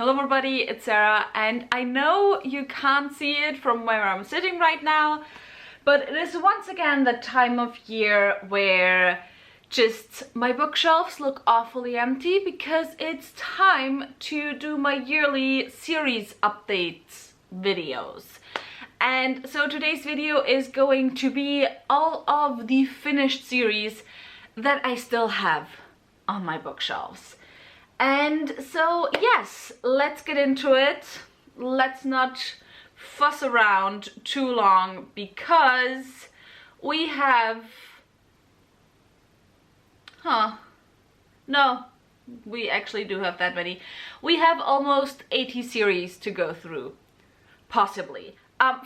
Hello everybody, it's Sarah, and I know you can't see it from where I'm sitting right now, but it is once again that time of year where just my bookshelves look awfully empty because it's time to do my yearly series updates videos. And so today's video is going to be all of the finished series that I still have on my bookshelves. And so yes, let's get into it. Let's not fuss around too long because we have... No, we actually do have that many. We have almost 80 series to go through, possibly.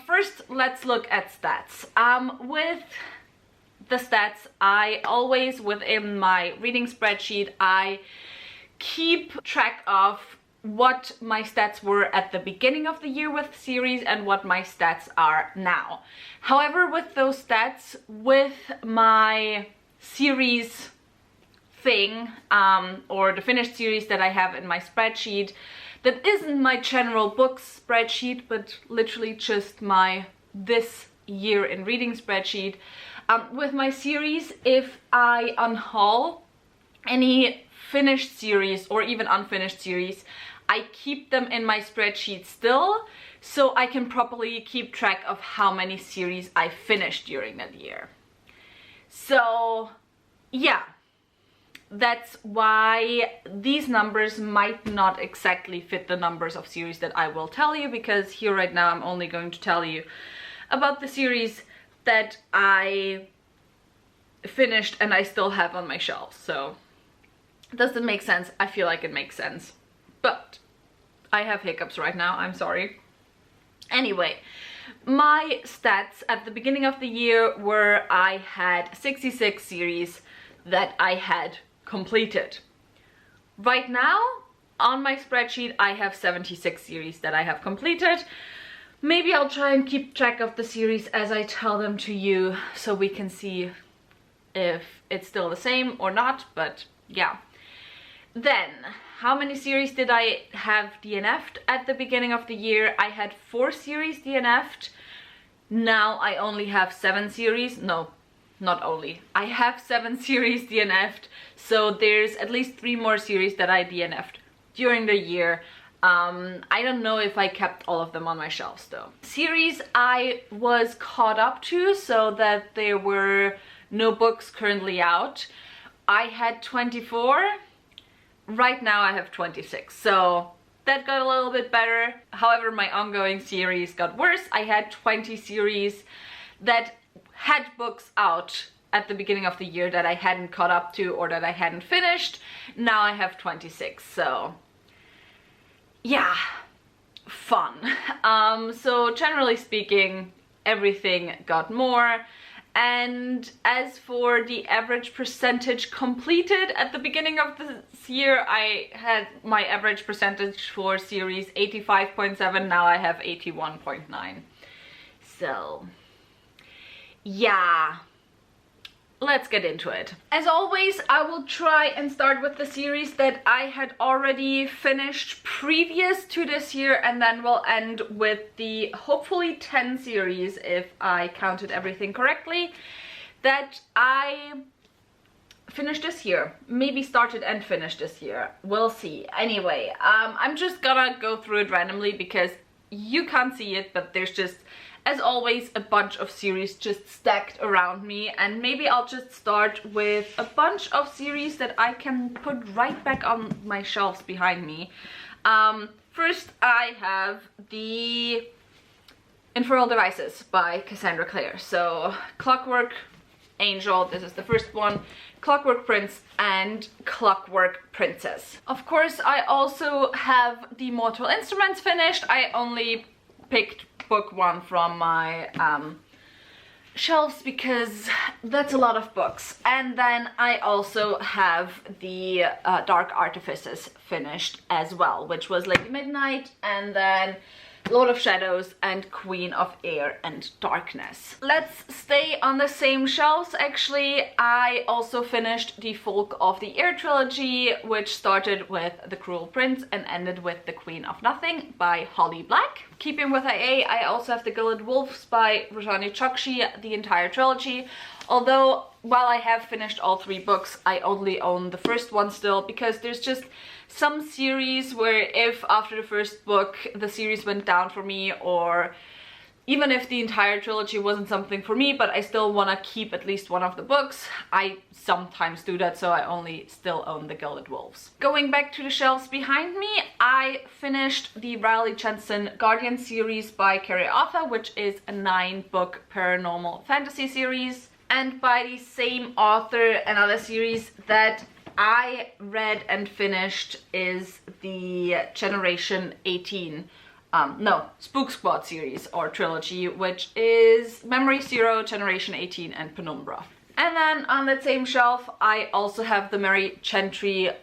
First, let's look at stats. With the stats, I always, within my reading spreadsheet, I keep track of what my stats were at the beginning of the year with series and what my stats are now. However, with those stats, with my series thing, or the finished series that I have in my spreadsheet, that isn't my general books spreadsheet, but literally just my this year in reading spreadsheet. With my series, if I unhaul any finished series or even unfinished series, I keep them in my spreadsheet still, so I can properly keep track of how many series I finished during that year. So yeah, that's why these numbers might not exactly fit the numbers of series that I will tell you, because here right now I'm only going to tell you about the series that I finished and I still have on my shelves. So does it make sense? I feel like it makes sense, but I have hiccups right now, I'm sorry. Anyway, my stats at the beginning of the year were I had 66 series that I had completed. Right now, on my spreadsheet, I have 76 series that I have completed. Maybe I'll try and keep track of the series as I tell them to you so we can see if it's still the same or not, but yeah. Then, how many series did I have DNF'd at the beginning of the year? I had 4 series DNF'd. Now I only have 7 series. No, not only. I have 7 series DNF'd, so there's at least 3 more series that I DNF'd during the year. I don't know if I kept all of them on my shelves though. Series I was caught up to, so that there were no books currently out, I had 24. Right now I have 26, so that got a little bit better. However, my ongoing series got worse. I had 20 series that had books out at the beginning of the year that I hadn't caught up to or that I hadn't finished. Now I have 26, so yeah, fun. So generally speaking, everything got more. And as for the average percentage completed at the beginning of this year, I had my average percentage for series 85.7, now I have 81.9. So yeah, let's get into it. As always, I will try and start with the series that I had already finished previous to this year, and then we'll end with the hopefully 10 series, if I counted everything correctly, that I finished this year. Maybe started and finished this year. We'll see. Anyway, I'm just gonna go through it randomly because you can't see it, but there's just, as always, a bunch of series just stacked around me, and maybe I'll just start with a bunch of series that I can put right back on my shelves behind me. First, I have the Infernal Devices by Cassandra Clare. So Clockwork Angel, this is the first one, Clockwork Prince and Clockwork Princess. Of course, I also have the Mortal Instruments finished. I only picked book 1 from my shelves because that's a lot of books. And then I also have the Dark Artifices finished as well, which was Lady Midnight, and then Lord of Shadows and Queen of Air and Darkness. Let's stay on the same shelves actually. I also finished the Folk of the Air trilogy, which started with The Cruel Prince and ended with The Queen of Nothing by Holly Black. Keeping with IA, I also have The Gilded Wolves by Rajani Chokshi, the entire trilogy. Although, while I have finished all 3 books, I only own the first one still, because there's just some series where if after the first book the series went down for me, or even if the entire trilogy wasn't something for me, but I still want to keep at least one of the books, I sometimes do that, so I only still own The Gilded Wolves. Going back to the shelves behind me, I finished the Riley Jensen Guardian series by Carrie Arthur, which is a 9-book paranormal fantasy series. And by the same author, another series that I read and finished is the Generation 18, Spook Squad series or trilogy, which is Memory Zero, Generation 18 and Penumbra. And then on that same shelf, I also have the Mary Chantry, is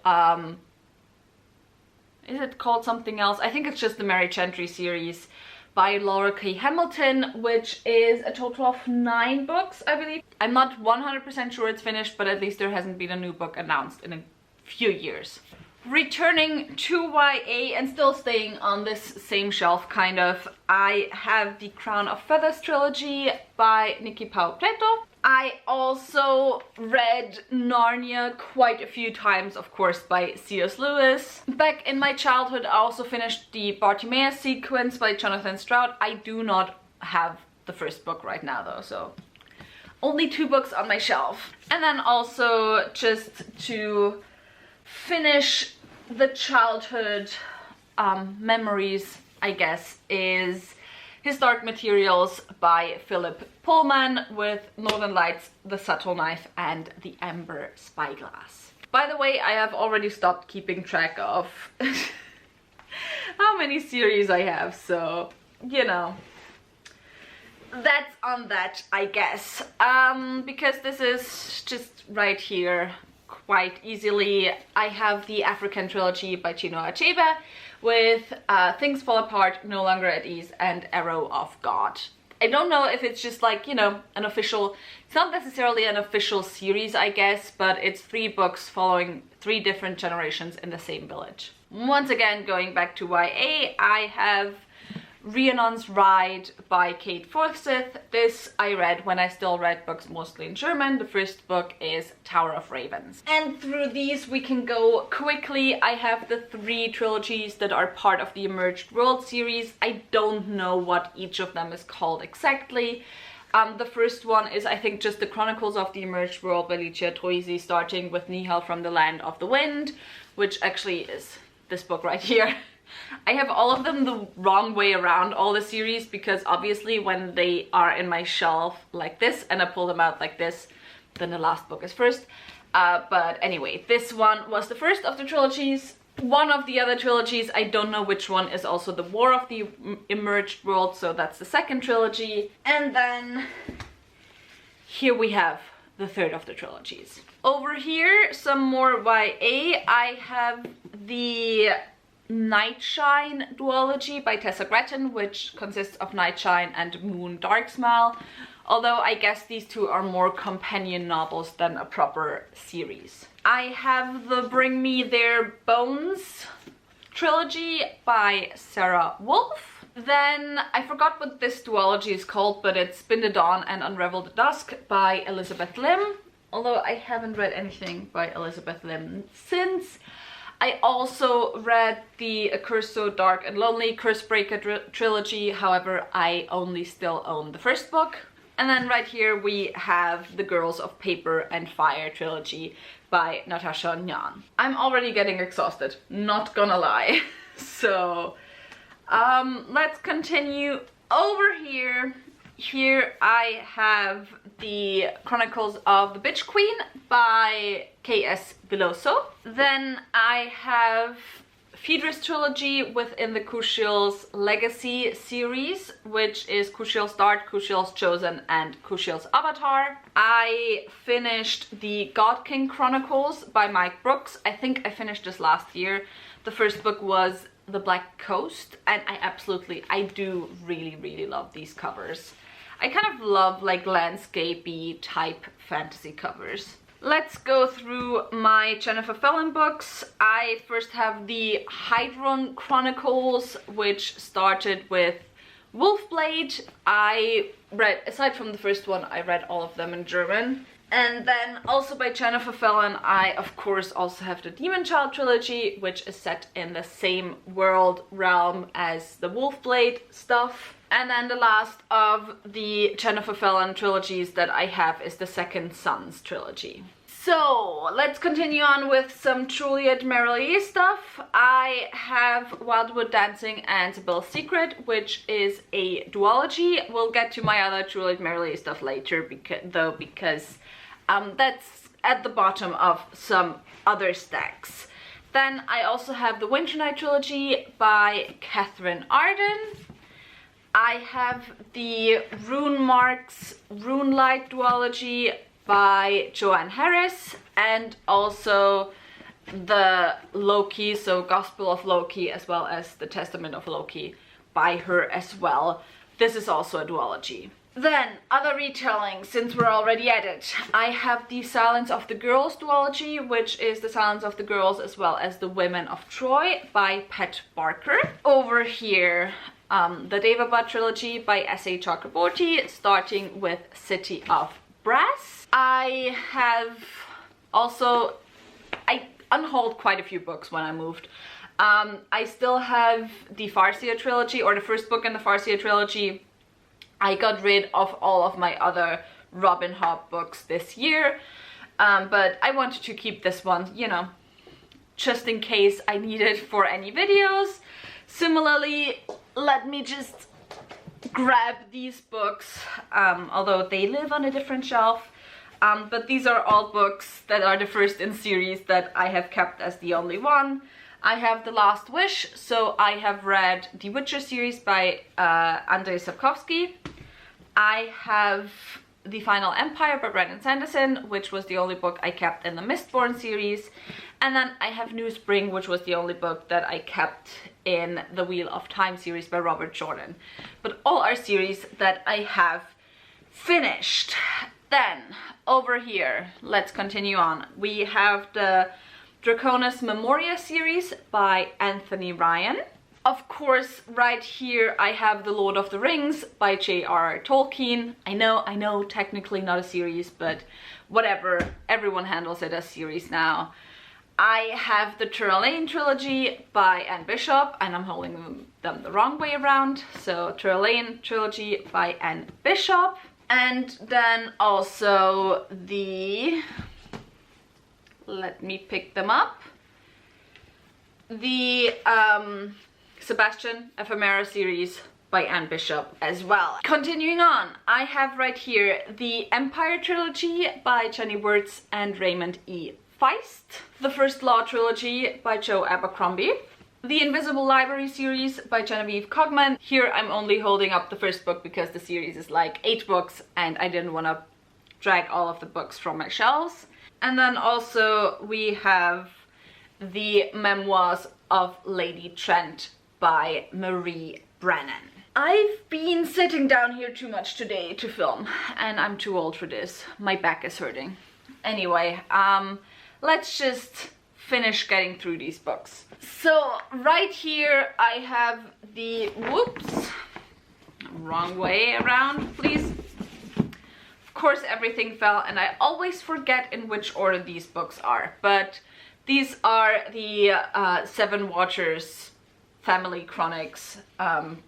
it called something else? I think it's just the Mary Chantry series by Laura K. Hamilton, which is a total of 9 books, I believe. I'm not 100% sure it's finished, but at least there hasn't been a new book announced in a few years. Returning to YA and still staying on this same shelf, kind of, I have the Crown of Feathers trilogy by Nikki Pau Preto. I also read Narnia quite a few times, of course, by C.S. Lewis. Back in my childhood, I also finished the Bartimaeus sequence by Jonathan Stroud. I do not have the first book right now though, so only 2 books on my shelf. And then also, just to finish the childhood memories, I guess, is His Dark Materials by Philip Pullman with Northern Lights, The Subtle Knife and The Amber Spyglass. By the way, I have already stopped keeping track of how many series I have, so, you know, that's on that, I guess. Because this is just right here quite easily. I have the African trilogy by Chinua Achebe with Things Fall Apart, No Longer at Ease and Arrow of God. I don't know if it's just like, you know, an official, it's not necessarily an official series, I guess, but it's 3 books following 3 different generations in the same village. Once again, going back to YA, I have Rhiannon's Ride by Kate Forsyth. This I read when I still read books mostly in German. The first book is Tower of Ravens. And through these we can go quickly. I have the 3 trilogies that are part of the Emerged World series. I don't know what each of them is called exactly. The first one is, I think, just the Chronicles of the Emerged World by Licia Troisi, starting with Nihal from the Land of the Wind, which actually is this book right here. I have all of them the wrong way around, all the series, because obviously when they are in my shelf like this and I pull them out like this, then the last book is first. But anyway, this one was the first of the trilogies. One of the other trilogies, I don't know which one, is also the War of the Emerged World, so that's the second trilogy. And then here we have the third of the trilogies. Over here, some more YA. I have the Nightshine duology by Tessa Gretton, which consists of Nightshine and Moon Darksmile, although I guess these 2 are more companion novels than a proper series. I have the Bring Me Their Bones trilogy by Sarah Wolf. Then I forgot what this duology is called, but it's Spin the Dawn and Unravel the Dusk by Elizabeth Lim, although I haven't read anything by Elizabeth Lim since. I also read the A Curse So Dark and Lonely Cursebreaker trilogy, however I only still own the first book. And then right here we have the Girls of Paper and Fire trilogy by Natasha Nyan. I'm already getting exhausted, not gonna lie. So let's continue over here. Here I have the Chronicles of the Bitch Queen by K.S. Veloso. Then I have Phaedra's trilogy within the Kushiel's Legacy series, which is Kushiel's Start, Kushiel's Chosen, and Kushiel's Avatar. I finished the God King Chronicles by Mike Brooks. I think I finished this last year. The first book was The Black Coast, and I do really love these covers. I kind of love like landscapey type fantasy covers. Let's go through my Jennifer Fallon books. I first have the Hydron Chronicles, which started with Wolfblade. I read, aside from the first one, I read all of them in German. And then also by Jennifer Fallon, I of course also have the Demon Child trilogy, which is set in the same world realm as the Wolfblade stuff. And then the last of the Jennifer Fallon trilogies that I have is the Second Sons trilogy. So let's continue on with some Juliet Marillier stuff. I have Wildwood Dancing and Sibyl's Secret, which is a duology. We'll get to my other Juliet Marillier stuff later, because that's at the bottom of some other stacks. Then I also have the Winter Night trilogy by Catherine Arden. I have the Rune Marks Rune Light duology by Joanne Harris, and also the Loki, so Gospel of Loki as well as the Testament of Loki by her as well. This is also a duology. Then, other retelling, since we're already at it. I have the Silence of the Girls duology, which is the Silence of the Girls as well as the Women of Troy by Pat Barker. Over here, the Devabad trilogy by S.A. Chakraborty, starting with City of Brass. I have also, I unhauled quite a few books when I moved. I still have the Farseer trilogy, or the first book in the Farseer trilogy. I got rid of all of my other Robin Hobb books this year, but I wanted to keep this one, you know, just in case I need it for any videos. Similarly, let me just grab these books, although they live on a different shelf, but these are all books that are the first in series that I have kept as the only one. I have The Last Wish, so I have read the Witcher series by Andrzej Sapkowski. I have The Final Empire by Brandon Sanderson, which was the only book I kept in the Mistborn series. And then I have New Spring, which was the only book that I kept in the Wheel of Time series by Robert Jordan. But all are series that I have finished. Then, over here, let's continue on. We have the Draconis Memoria series by Anthony Ryan. Of course, right here I have The Lord of the Rings by J.R.R. Tolkien. I know, technically not a series, but whatever, everyone handles it as series now. I have the Turalane trilogy by Anne Bishop, and I'm holding them the wrong way around. So Turalane trilogy by Anne Bishop. And then also the, let me pick them up, the Sebastian Ephemera series by Anne Bishop as well. Continuing on, I have right here the Empire trilogy by Jenny Wirtz and Raymond E. Feist, the First Law trilogy by Joe Abercrombie, the Invisible Library series by Genevieve Cogman. Here I'm only holding up the first book because the series is like 8 books and I didn't want to drag all of the books from my shelves. And then also we have the Memoirs of Lady Trent by Marie Brennan. I've been sitting down here too much today to film and I'm too old for this. My back is hurting. Anyway, let's just finish getting through these books. So right here I have the, whoops, wrong way around, please. Of course everything fell and I always forget in which order these books are, but these are the Seven Watchers Family Chronics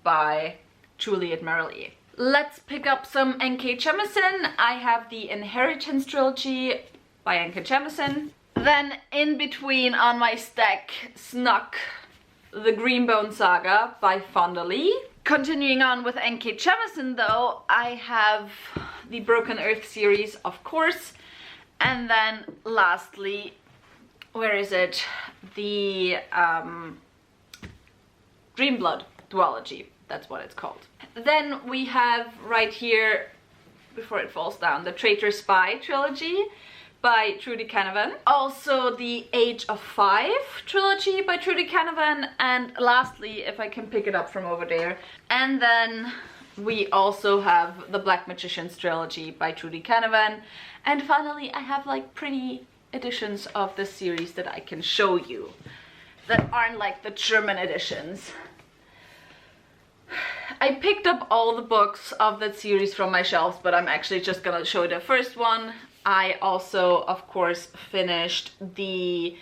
by Juliet Marillier. Let's pick up some N.K. Jemisin. I have the Inheritance trilogy by N.K. Jemisin. Then in between on my stack snuck the Greenbone Saga by Fonda Lee. Continuing on with N.K. Jemisin though, I have the Broken Earth series, of course. And then lastly, where is it? The Dreamblood duology, that's what it's called. Then we have right here, before it falls down, the Traitor Spy trilogy by Trudy Canavan. Also the Age of 5 trilogy by Trudy Canavan. And lastly, if I can pick it up from over there. And then we also have the Black Magicians trilogy by Trudy Canavan. And finally, I have like pretty editions of the series that I can show you that aren't like the German editions. I picked up all the books of that series from my shelves, but I'm actually just gonna show the first one. I also, of course, finished the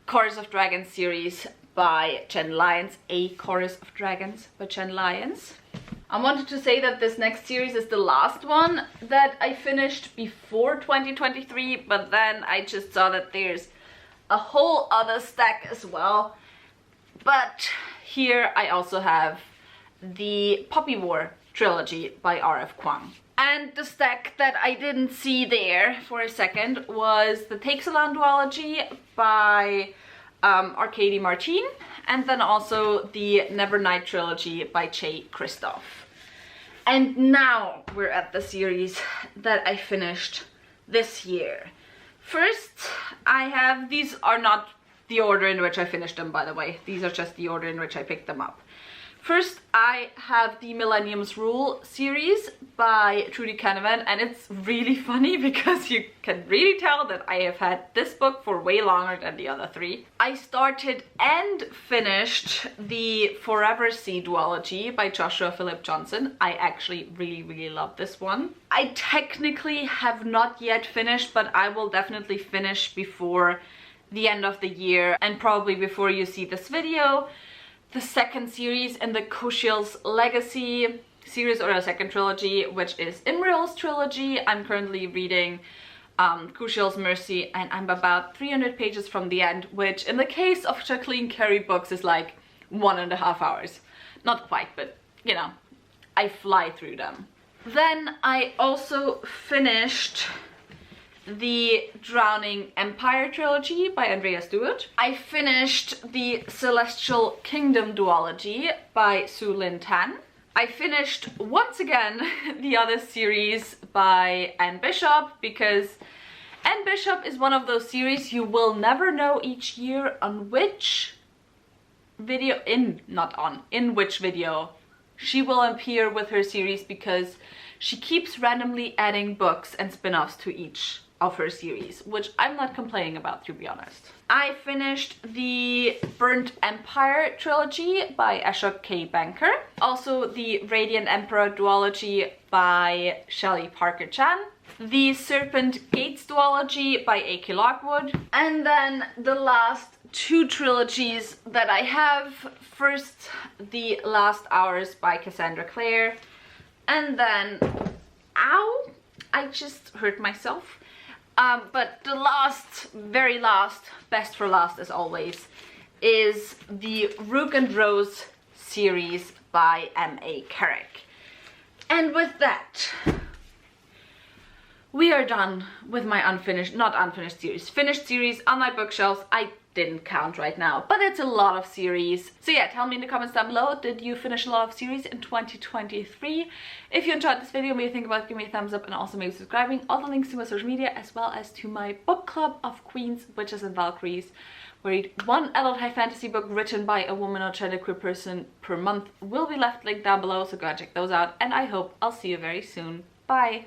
Chorus of Dragons series by Jen Lyons, A Chorus of Dragons by Jen Lyons. I wanted to say that this next series is the last one that I finished before 2023, but then I just saw that there's a whole other stack as well. But here I also have the Poppy War trilogy by R.F. Kuang. And the stack that I didn't see there for a second was the Taixelon duology by Arkady Martin, and then also the Nevernight trilogy by Jay Kristoff. And now we're at the series that I finished this year. First, I have, these are not the order in which I finished them, by the way. These are just the order in which I picked them up. First, I have the Millennium's Rule series by Trudy Canavan, and it's really funny because you can really tell that I have had this book for way longer than the other three. I started and finished the Forever Sea duology by Joshua Philip Johnson. I actually really love this one. I technically have not yet finished, but I will definitely finish before the end of the year and probably before you see this video. The second series in the Kushiel's Legacy series, or the second trilogy, which is Imriel's trilogy. I'm currently reading Kushiel's Mercy, and I'm about 300 pages from the end, which in the case of Jacqueline Carey books is like 1.5 hours. Not quite, but you know, I fly through them. Then I also finished the Drowning Empire trilogy by Andrea Stewart. I finished the Celestial Kingdom duology by Su Lin Tan. I finished once again the other series by Anne Bishop, because Anne Bishop is one of those series you will never know each year on which video, in which video she will appear with her series, because she keeps randomly adding books and spin-offs to each of her series, which I'm not complaining about, to be honest. I finished the Burnt Empire trilogy by Ashok K. Banker. Also the Radiant Emperor duology by Shelley Parker Chan. The Serpent Gates duology by A.K. Lockwood. And then the last two trilogies that I have. First, The Last Hours by Cassandra Clare. And then, ow, I just hurt myself. But the last, very last, best for last as always, is the Rook and Rose series by M.A. Carrick. And with that, we are done with my finished series on my bookshelves. I didn't count right now, but it's a lot of series. So yeah, tell me in the comments down below, did you finish a lot of series in 2023? If you enjoyed this video, what do you think about it? Give me a thumbs up and also maybe subscribing. All the links to my social media as well as to my book club of Queens, Witches and Valkyries, where I read one adult high fantasy book written by a woman or genderqueer person per month will be left linked down below, so go and check those out, and I hope I'll see you very soon. Bye!